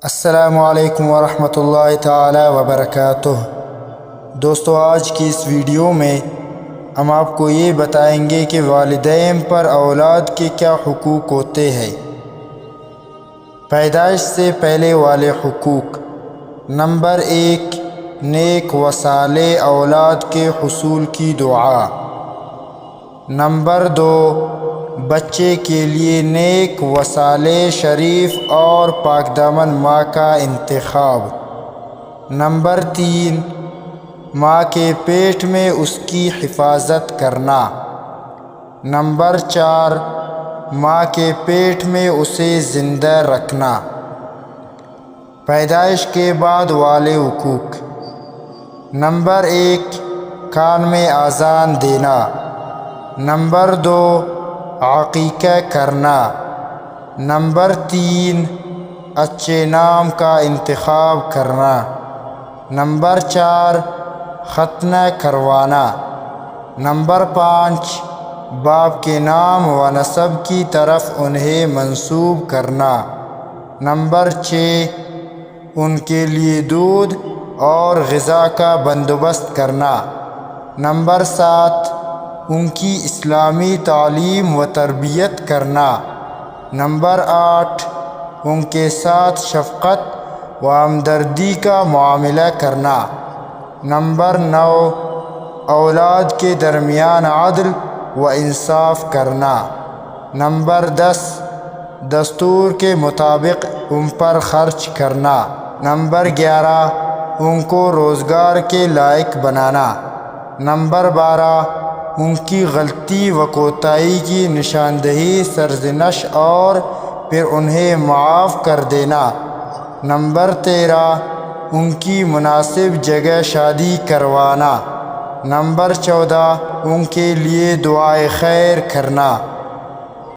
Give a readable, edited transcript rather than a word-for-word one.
السلام علیکم ورحمۃ اللہ تعالی وبرکاتہ۔ دوستو، آج کی اس ویڈیو میں ہم آپ کو یہ بتائیں گے کہ والدین پر اولاد کے کیا حقوق ہوتے ہیں۔ پیدائش سے پہلے والے حقوق: نمبر 1، نیک و صالح اولاد کے حصول کی دعا۔ نمبر 2، بچے کے لیے نیک و صالح، شریف اور پاک دامن ماں کا انتخاب۔ نمبر 3، ماں کے پیٹ میں اس کی حفاظت کرنا۔ نمبر 4، ماں کے پیٹ میں اسے زندہ رکھنا۔ پیدائش کے بعد والے حقوق: نمبر 1، کان میں اذان دینا۔ نمبر 2، عقیقہ کرنا۔ نمبر 3، اچھے نام کا انتخاب کرنا۔ نمبر 4، ختنہ کروانا۔ نمبر 5، باپ کے نام و نسب کی طرف انہیں منسوب کرنا۔ نمبر 6، ان کے لیے دودھ اور غذا کا بندوبست کرنا۔ نمبر 7، ان کی اسلامی تعلیم و تربیت کرنا۔ نمبر 8، ان کے ساتھ شفقت و ہمدردی کا معاملہ کرنا۔ نمبر 9، اولاد کے درمیان عدل و انصاف کرنا۔ نمبر 10، دستور کے مطابق ان پر خرچ کرنا۔ نمبر 11، ان کو روزگار کے لائق بنانا۔ نمبر 12، ان کی غلطی و کوتاہی کی نشاندہی، سرزنش اور پھر انہیں معاف کر دینا۔ نمبر 13، ان کی مناسب جگہ شادی کروانا۔ نمبر 14، ان کے لیے دعائے خیر کرنا۔